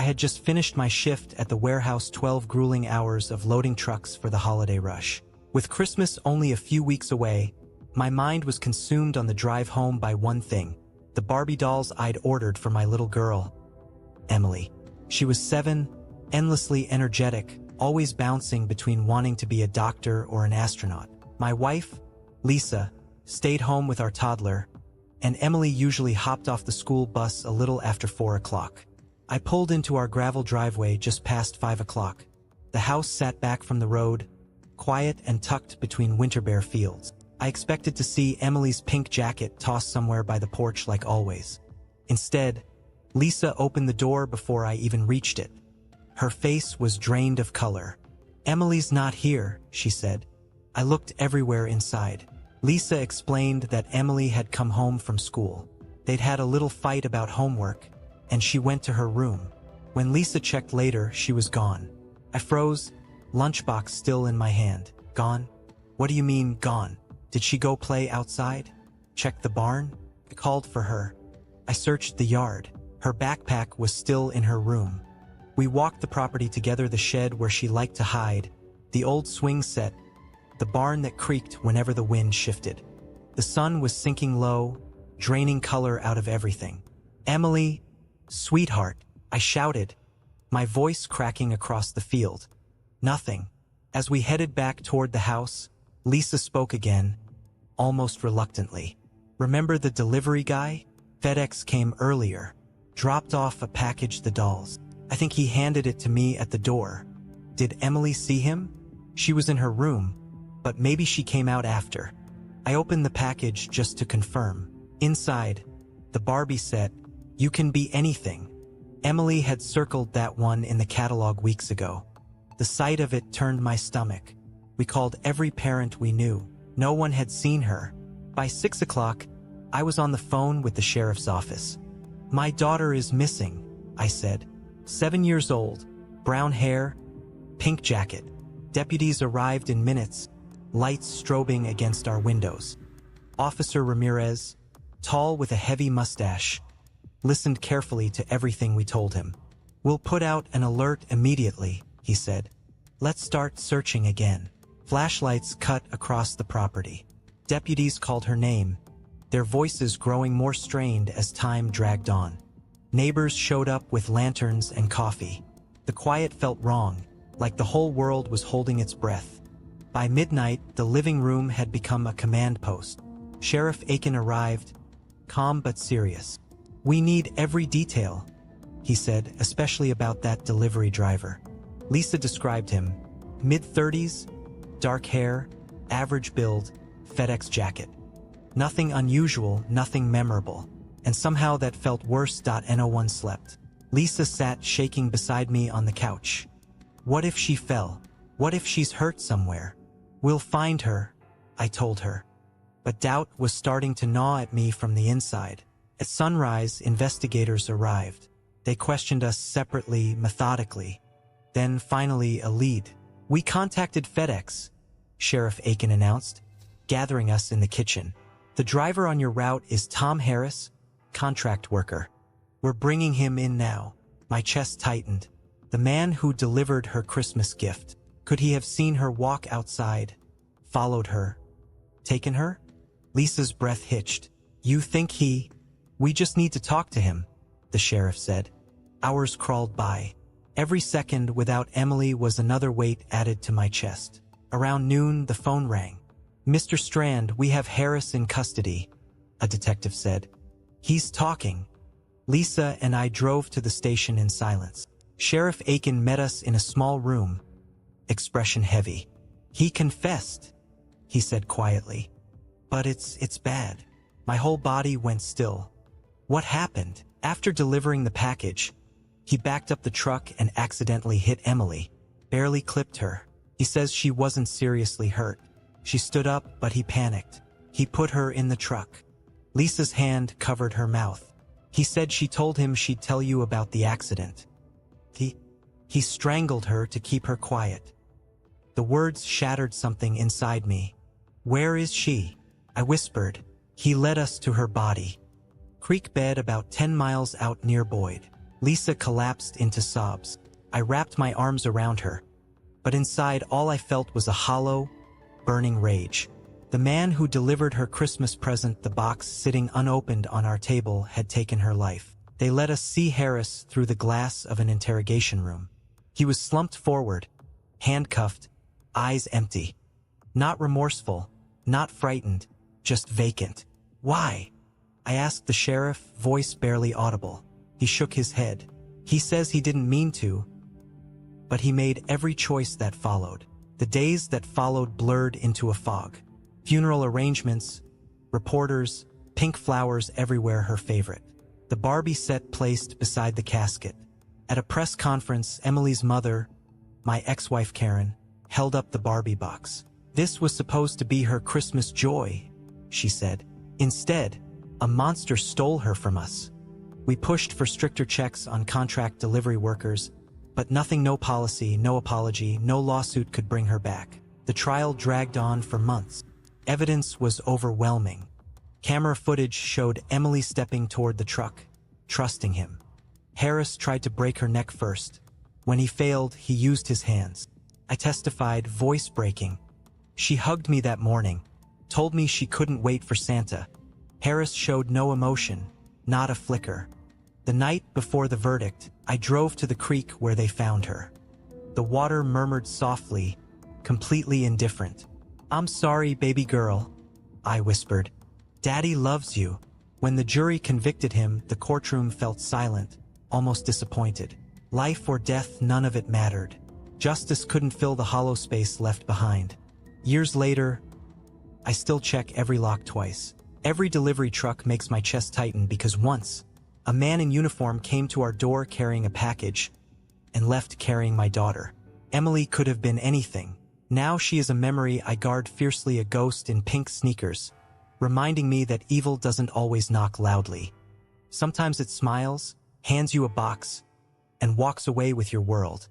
I had just finished my shift at the warehouse, 12 grueling hours of loading trucks for the holiday rush. With Christmas only a few weeks away, my mind was consumed on the drive home by one thing: the Barbie dolls I'd ordered for my little girl, Emily. She was 7, endlessly energetic, always bouncing between wanting to be a doctor or an astronaut. My wife, Lisa, stayed home with our toddler, and Emily usually hopped off the school bus a little after 4 o'clock. I pulled into our gravel driveway just past 5 o'clock. The house sat back from the road, quiet and tucked between winter-bare fields. I expected to see Emily's pink jacket tossed somewhere by the porch like always. Instead, Lisa opened the door before I even reached it. Her face was drained of color. "Emily's not here," she said. I looked everywhere inside. Lisa explained that Emily had come home from school. They'd had a little fight about homework, and she went to her room. When Lisa checked later, she was gone. I froze, lunchbox still in my hand. Gone? What do you mean, gone? Did she go play outside? Check the barn? I called for her. I searched the yard. Her backpack was still in her room. We walked the property together, the shed where she liked to hide, the old swing set, the barn that creaked whenever the wind shifted. The sun was sinking low, draining color out of everything. "Emily, sweetheart," I shouted, my voice cracking across the field. Nothing. As we headed back toward the house, Lisa spoke again, almost reluctantly. "Remember the delivery guy? FedEx came earlier, dropped off a package, the dolls. I think he handed it to me at the door. Did Emily see him? She was in her room, but maybe she came out after." I opened the package just to confirm. Inside, the Barbie set, "You can be anything." Emily had circled that one in the catalog weeks ago. The sight of it turned my stomach. We called every parent we knew. No one had seen her. By 6 o'clock, I was on the phone with the sheriff's office. "My daughter is missing," I said. 7 years old, brown hair, pink jacket. Deputies arrived in minutes, lights strobing against our windows. Officer Ramirez, tall with a heavy mustache, listened carefully to everything we told him. "We'll put out an alert immediately," he said. "Let's start searching again." Flashlights cut across the property. Deputies called her name, their voices growing more strained as time dragged on. Neighbors showed up with lanterns and coffee. The quiet felt wrong, like the whole world was holding its breath. By midnight, the living room had become a command post. Sheriff Aiken arrived, calm but serious. "We need every detail," he said, "especially about that delivery driver." Lisa described him. Mid-30s, dark hair, average build, FedEx jacket. Nothing unusual, nothing memorable. And somehow that felt worse. No one slept. Lisa sat shaking beside me on the couch. "What if she fell? What if she's hurt somewhere?" "We'll find her," I told her. But doubt was starting to gnaw at me from the inside. At sunrise, investigators arrived. They questioned us separately, methodically. Then finally a lead. "We contacted FedEx," Sheriff Aiken announced, gathering us in the kitchen. "The driver on your route is Tom Harris, contract worker. We're bringing him in now." My chest tightened. The man who delivered her Christmas gift. Could he have seen her walk outside, followed her, taken her? Lisa's breath hitched. "You think he—" "We just need to talk to him," the sheriff said. Hours crawled by. Every second without Emily was another weight added to my chest. Around noon, the phone rang. "Mr. Strand, we have Harris in custody," a detective said. "He's talking." Lisa and I drove to the station in silence. Sheriff Aiken met us in a small room, expression heavy. "He confessed," he said quietly. "But it's bad." My whole body went still. "What happened?" "After delivering the package, he backed up the truck and accidentally hit Emily. Barely clipped her. He says she wasn't seriously hurt. She stood up, but he panicked. He put her in the truck." Lisa's hand covered her mouth. "He said she told him she'd tell you about the accident. He strangled her to keep her quiet." The words shattered something inside me. "Where is she?" I whispered. "He led us to her body. Creek bed about 10 miles out near Boyd." Lisa collapsed into sobs. I wrapped my arms around her, but inside all I felt was a hollow, burning rage. The man who delivered her Christmas present, the box sitting unopened on our table, had taken her life. They let us see Harris through the glass of an interrogation room. He was slumped forward, handcuffed, eyes empty. Not remorseful, not frightened, just vacant. Why? I asked the sheriff, voice barely audible. He shook his head. He says he didn't mean to, but he made every choice that followed. The days that followed blurred into a fog. Funeral arrangements, reporters, pink flowers everywhere, her favorite. The Barbie set placed beside the casket. At a press conference, Emily's mother, my ex-wife Karen, held up the Barbie box. This was supposed to be her Christmas joy, she said. Instead, a monster stole her from us. We pushed for stricter checks on contract delivery workers, but nothing, no policy, no apology, no lawsuit could bring her back. The trial dragged on for months. Evidence was overwhelming. Camera footage showed Emily stepping toward the truck, trusting him. Harris tried to break her neck first. When he failed, he used his hands. I testified, voice breaking. She hugged me that morning, told me she couldn't wait for Santa. Harris showed no emotion, not a flicker. The night before the verdict, I drove to the creek where they found her. The water murmured softly, completely indifferent. "I'm sorry, baby girl," I whispered. "Daddy loves you." When the jury convicted him, the courtroom felt silent, almost disappointed. Life or death, none of it mattered. Justice couldn't fill the hollow space left behind. Years later, I still check every lock twice. Every delivery truck makes my chest tighten because once, a man in uniform came to our door carrying a package and left carrying my daughter. Emily could have been anything. Now she is a memory I guard fiercely, a ghost in pink sneakers, reminding me that evil doesn't always knock loudly. Sometimes it smiles, hands you a box, and walks away with your world.